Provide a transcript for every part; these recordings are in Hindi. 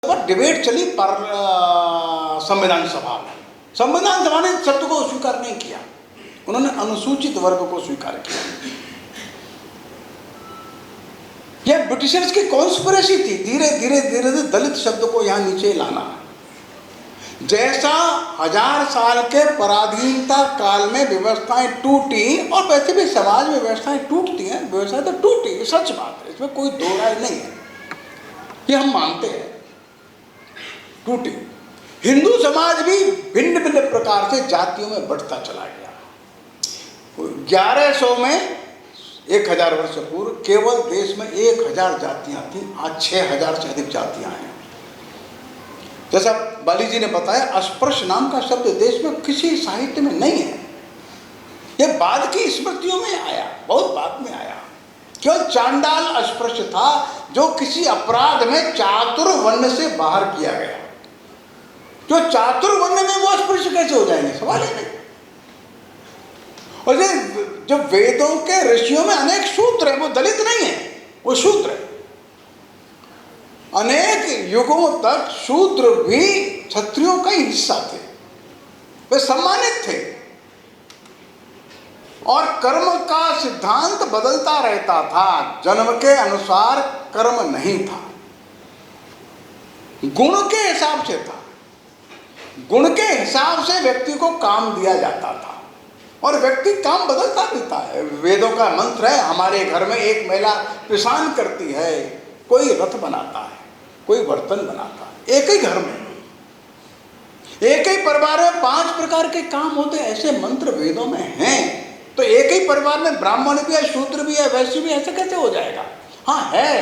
पर डिबेट चली पर संविधान सभा में। संविधान सभा ने शब्द को स्वीकार नहीं किया, उन्होंने अनुसूचित वर्ग को स्वीकार किया। यह ब्रिटिशर्स की कॉन्स्पिरेसी थी, धीरे धीरे दलित शब्द को यहां नीचे लाना। जैसा 1000 साल के पराधीनता काल में व्यवस्थाएं टूटी, और वैसे भी समाज में व्यवस्थाएं टूटती हैं, व्यवस्था तो टूटी, सच बात है, इसमें कोई दो राय नहीं है, ये हम मानते हैं, टूटी। हिंदू समाज भी भिन्न भिन्न प्रकार से जातियों में बढ़ता चला गया। 1100 में 1000 वर्ष पूर्व केवल देश में 1000 जातियां थी, आज 6000 से अधिक जातियां हैं। जैसा बाली जी ने बताया, अस्पृश्य नाम का शब्द देश में किसी साहित्य में नहीं है, यह बाद की स्मृतियों में आया, बहुत बाद में आया। केवल चांडाल अस्पृश्य था, जो किसी अपराध में चातुर्वर्ण से बाहर किया गया। जो चातुर्वर्ण में वो अस्पृश्य कैसे हो जाएंगे, सवाल ही नहीं। और जो वेदों के ऋषियों में अनेक शूद्र है, वो दलित नहीं है, वो शूद्र है। अनेक युगों तक शूद्र भी क्षत्रियों का ही हिस्सा थे, वे सम्मानित थे, और कर्म का सिद्धांत बदलता रहता था, जन्म के अनुसार कर्म नहीं था, गुण के हिसाब से था। गुण के हिसाब से व्यक्ति को काम दिया जाता था, और व्यक्ति काम बदलता देता है। वेदों का मंत्र है, हमारे घर में एक महिला किसान करती है, कोई रथ बनाता है, कोई बर्तन बनाता है। एक ही घर में, एक ही परिवार में 5 प्रकार के काम होते, ऐसे मंत्र वेदों में हैं। तो एक ही परिवार में ब्राह्मण भी है, शूद्र भी है, वैश्य भी, ऐसे कैसे हो जाएगा? हाँ है,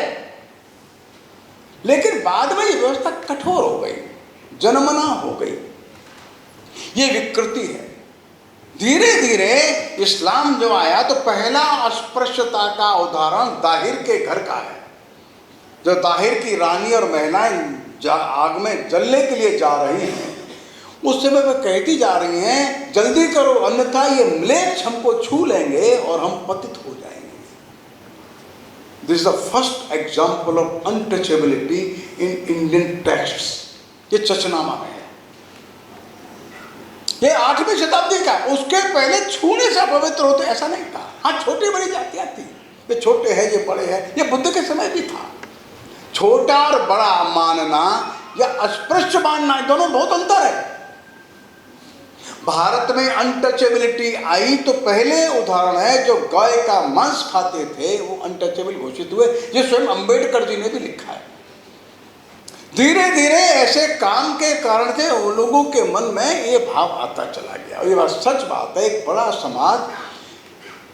लेकिन बाद में ये व्यवस्था कठोर हो गई, जन्मना हो गई, ये विकृति है। धीरे धीरे इस्लाम जो आया, तो पहला अस्पृश्यता का उदाहरण दाहिर के घर का है। जो दाहिर की रानी और महिलाएं आग में जलने के लिए जा रही हैं, उस समय वे कहती जा रही हैं, जल्दी करो, अन्यथा ये म्लेच्छ हमको छू लेंगे और हम पतित हो जाएंगे। This is the first example of untouchability in Indian texts. ये चचनामा में है, ये 8वीं शताब्दी का। उसके पहले छूने से पवित्र होते ऐसा नहीं था। हाँ, छोटी बड़ी जातियां थी, ये छोटे हैं, ये बड़े हैं, ये बुद्ध के समय भी था। छोटा और बड़ा मानना या अस्पृश्य मानना, दोनों बहुत अंतर है। भारत में अनटचेबिलिटी आई तो पहले उदाहरण है, जो गाय का मांस खाते थे वो अनटचेबल घोषित हुए। ये स्वयं अंबेडकर जी ने भी लिखा है। धीरे धीरे ऐसे काम के कारण से उन लोगों के मन में ये भाव आता चला गया। ये बात सच बात है, एक बड़ा समाज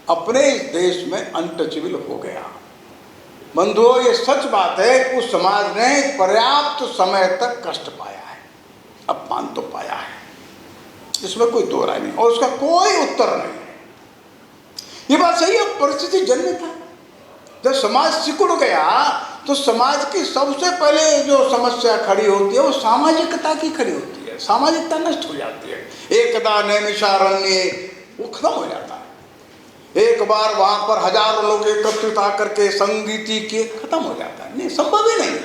अपने इस देश में अनटचेबल हो गया। बंधुओं, ये सच बात है, उस समाज ने पर्याप्त समय तक कष्ट पाया है, अपमान तो पाया है, इसमें कोई दो राय नहीं, और उसका कोई उत्तर नहीं है। ये बात सही है, परिस्थिति जन्य था। जब समाज सिकुड़ गया, तो समाज की सबसे पहले जो समस्या खड़ी होती है, वो सामाजिकता की खड़ी होती है। सामाजिकता नष्ट हो जाती है। एकदा नैमिषारण्ये, वो खत्म हो जाता है। एक बार वहां पर हजारों लोग एकत्रित आकर के संगीति के, खत्म हो जाता है, नहीं, संभव ही नहीं।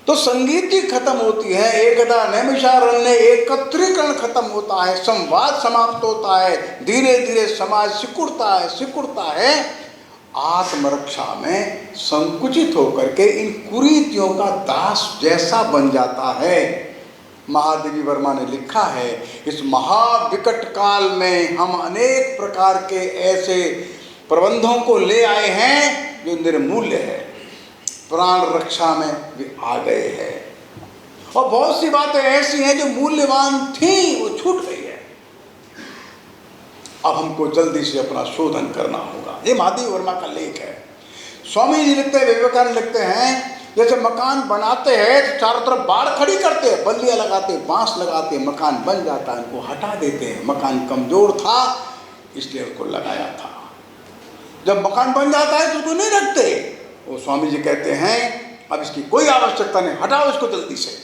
तो संगीति खत्म होती है, एकदा नैमिषारण्य, एकत्रीकरण खत्म होता है, संवाद समाप्त होता है, धीरे धीरे समाज सिकुड़ता है, आत्मरक्षा में संकुचित होकर के इन कुरीतियों का दास जैसा बन जाता है। महादेवी वर्मा ने लिखा है, इस महाविकट काल में हम अनेक प्रकार के ऐसे प्रबंधों को ले आए हैं जो निर्मूल्य है, प्राण रक्षा में भी आ गए हैं, और बहुत सी बातें ऐसी हैं जो मूल्यवान थी, वो छूट गई है। अब हमको जल्दी से अपना शोधन करना होगा। ये महादेवी वर्मा का लेख है। स्वामी जी लिखते हैं, विवेकानंद लिखते हैं, जैसे मकान बनाते हैं तो चारों तरफ बाड़ खड़ी करते हैं, बल्लियां लगाते हैं, बांस लगाते हैं, मकान बन जाता है, उनको हटा देते हैं। मकान कमजोर था इसलिए उसको लगाया था, जब मकान बन जाता है तो उसको नहीं रखते। वो स्वामी जी कहते हैं, अब इसकी कोई आवश्यकता नहीं, हटाओ इसको जल्दी से।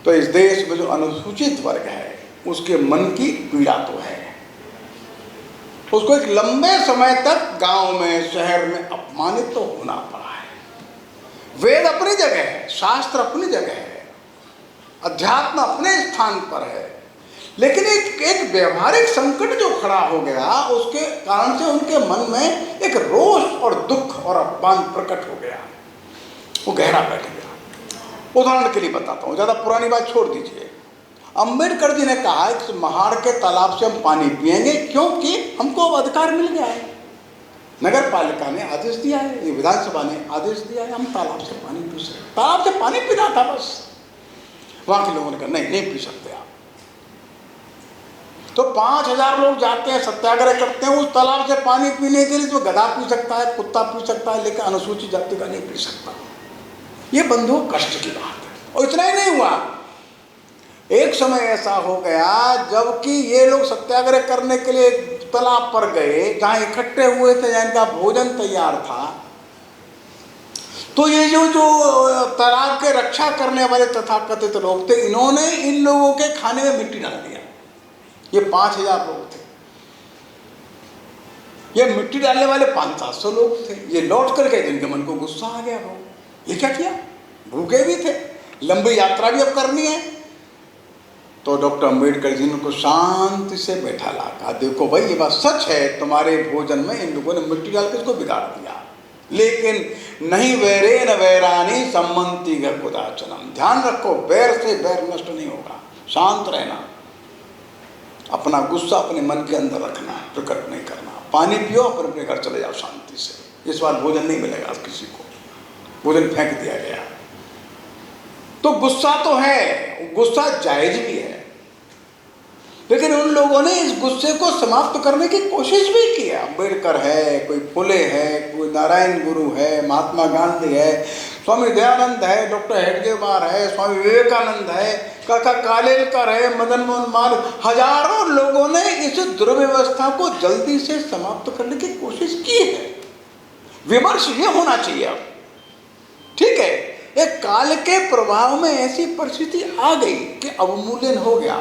तो इस देश में जो अनुसूचित वर्ग है, उसके मन की पीड़ा तो है, उसको एक लंबे समय तक गांव में, शहर में अपमानित तो होना पड़ा है। वेद अपनी जगह है, शास्त्र अपनी जगह है, अध्यात्म अपने स्थान पर है, लेकिन एक व्यवहारिक संकट जो खड़ा हो गया उसके कारण से उनके मन में एक रोष और दुख और अपमान प्रकट हो गया, वो गहरा बैठ गया। उदाहरण के लिए बताता हूँ, ज़्यादा पुरानी बात छोड़ दीजिए। अंबेडकर जी ने कहा कि महाड़ के तालाब से हम पानी पिएंगे क्योंकि हमको अब अधिकार मिल गया है, नगर पालिका ने आदेश दिया है, विधानसभा ने आदेश दिया है, हम तालाब से पानी पी सकते, तालाब से पानी पीना था बस। वहाँ के लोगों ने कहा नहीं पी सकते आप। तो 5000 लोग जाते हैं, सत्याग्रह करते हैं उस तालाब से पानी पीने के लिए, जो गधा पी सकता है, कुत्ता पी सकता है, लेकिन अनुसूचित जाति का नहीं पी सकता। ये बंधुओं कष्ट की बात है। और इतना ही नहीं हुआ, एक समय ऐसा हो गया जबकि ये लोग सत्याग्रह करने के लिए तालाब पर गए, जहाँ इकट्ठे हुए थे, जहाँ इनका भोजन तैयार था, तो ये जो तालाब के रक्षा करने वाले तथाकथित लोग थे, इन्होंने इन लोगों के खाने में मिट्टी डाल दिया। ये 5000 लोग थे, ये मिट्टी डालने वाले 500-700 लोग थे। ये लौट कर गए, जिनके मन को गुस्सा आ गया, हो ये क्या किया, भूखे भी थे, लंबी यात्रा भी अब करनी है। तो डॉक्टर अंबेडकर जी ने उनको शांति से बैठा ला, कहा देखो भाई ये बात सच है, तुम्हारे भोजन में इन लोगों ने मिट्टी डाल के इसको बिगाड़ दिया, लेकिन नहीं वैरे न वैरानी सम्मति कुदाचनम। ध्यान रखो, बैर से बैर नष्ट नहीं होगा, शांत रहना, अपना गुस्सा अपने मन के अंदर रखना, प्रकट नहीं करना। पानी पियो, अपने अपने घर चले जाओ शांति से। इस बार भोजन नहीं मिलेगा किसी को, भोजन फेंक दिया गया। तो गुस्सा तो है, गुस्सा जायज भी है, लेकिन उन लोगों ने इस गुस्से को समाप्त करने की कोशिश भी की। अम्बेडकर है, कोई फुले है, कोई नारायण गुरु है, महात्मा गांधी है, स्वामी दयानंद है, डॉक्टर हेडगेवार है, स्वामी विवेकानंद है, काका कालेलकर है, मदन मोहन मालवीय, हजारों लोगों ने इस दुर्व्यवस्था को जल्दी से समाप्त करने की कोशिश की है। विमर्श ये होना चाहिए अब, ठीक है, एक काल के प्रभाव में ऐसी परिस्थिति आ गई कि अवमूल्यन हो गया।